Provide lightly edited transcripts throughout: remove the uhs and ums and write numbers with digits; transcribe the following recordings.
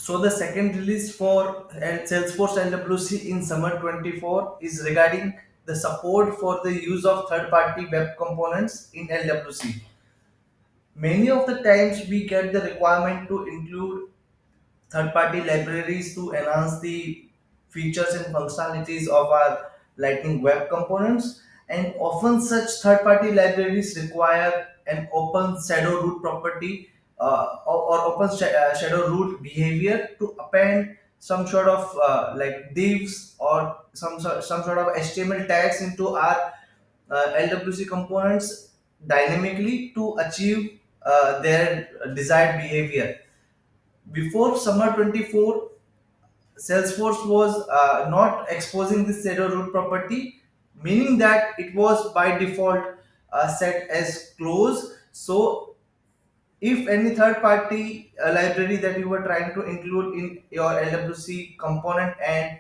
So the second release for Salesforce LWC in summer 24 is regarding the support for the use of third-party web components in LWC. Many of the times we get the requirement to include third-party libraries to enhance the features and functionalities of our Lightning web components, and often such third-party libraries require an open shadow root property or open shadow root behavior to append some sort of like divs or some sort of HTML tags into our LWC components dynamically to achieve their desired behavior. Before summer 24, Salesforce was not exposing this shadow root property, meaning that it was by default set as close. So if any third party library that you were trying to include in your LWC component, and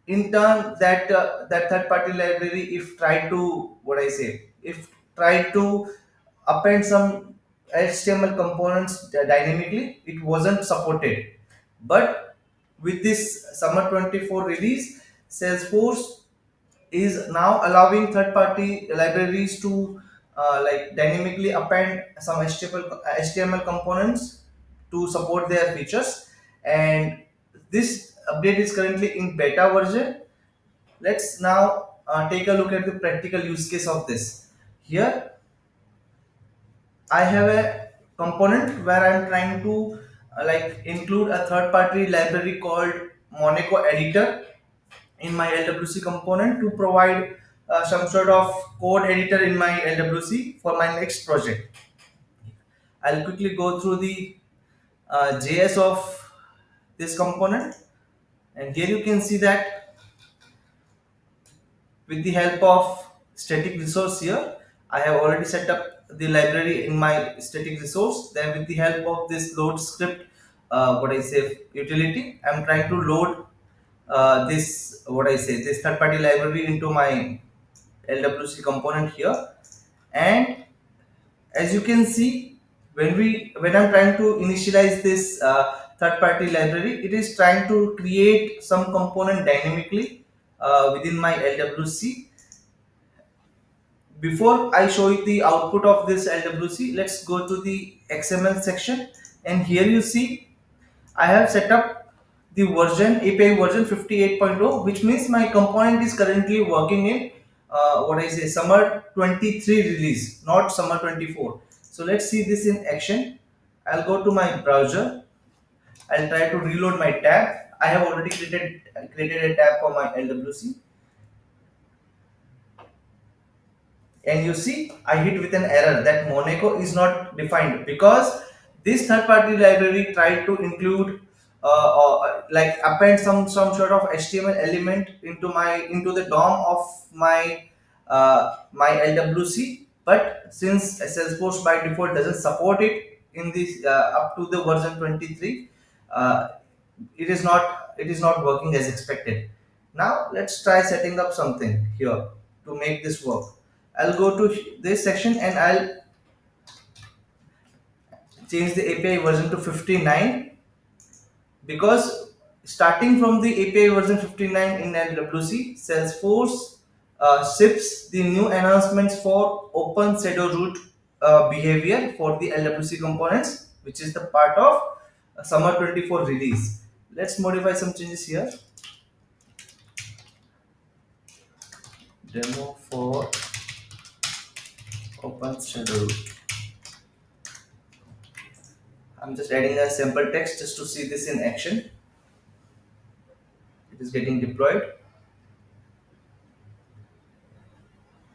in turn that third party library if try to what I say if try to append some HTML components dynamically, it wasn't supported. But with this summer 24 release, Salesforce is now allowing third party libraries to like dynamically append some HTML components to support their features. And this update is currently in beta version. Let's now take a look at the practical use case of this. Here I have a component where I'm trying to like include a third party library called Monaco editor in my LWC component to provide some sort of code editor in my LWC for my next project. I'll quickly go through the JS of this component, and here you can see that with the help of static resource here, I have already set up the library in my static resource. Then with the help of this load script, what I say utility, I'm trying to load this what I say this third party library into my LWC component here. And as you can see, when I'm trying to initialize this third party library, it is trying to create some component dynamically within my LWC. Before I show you the output of this LWC, let's go to the XML section, and here you see I have set up the version API version 58.0, which means my component is currently working in what I say summer 23 release, not summer 24. So let's see this in action. I'll go to my browser. I'll try to reload my tab. I have already created a tab for my LWC, and you see I hit with an error that Monaco is not defined because this third party library tried to include like append some sort of HTML element into the DOM of my LWC. But since Salesforce by default doesn't support it in this up to the version 23, uh, it is not working as expected. Now let's try setting up something here to make this work. I'll go to this section and I'll change the API version to 59, because starting from the API version 59 in LWC, Salesforce ships the new enhancements for open shadow root behavior for the LWC components, which is the part of summer 24 release. Let's modify some changes here. Demo for open shadow root. I'm just adding a sample text just to see this in action. It is getting deployed.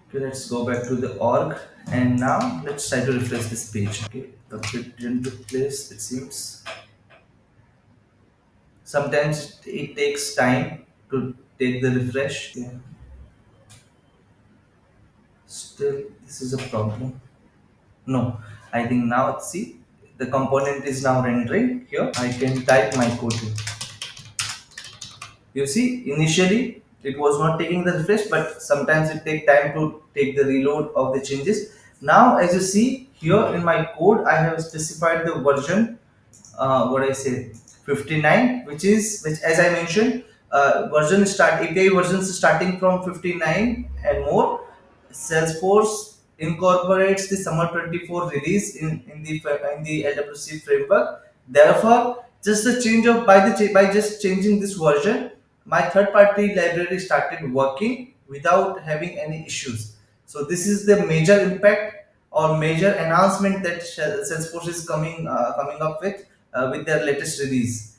Okay, let's go back to the org, and now let's try to refresh this page. Okay, the update didn't took place, it seems. Sometimes it takes time to take the refresh. Okay. Still, this is a problem. No, I think now see the component is now rendering here. I can type my code here. You see, initially it was not taking the refresh, but sometimes it take time to take the reload of the changes. Now, as you see here in my code, I have specified the version, what I say, 59, which as I mentioned, version start API versions starting from 59 and more. Salesforce incorporates the summer 24 release in the LWC framework. Therefore, just the change of by just changing this version, my third party library started working without having any issues. So this is the major impact or major enhancement that Salesforce is coming up with their latest release.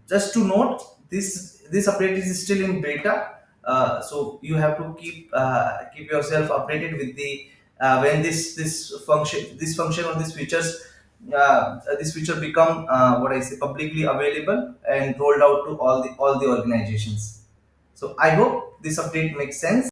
Just to note, this update is still in beta, so you have to keep yourself updated with the when this function or this feature become what I say publicly available and rolled out to all the organizations. So I hope this update makes sense.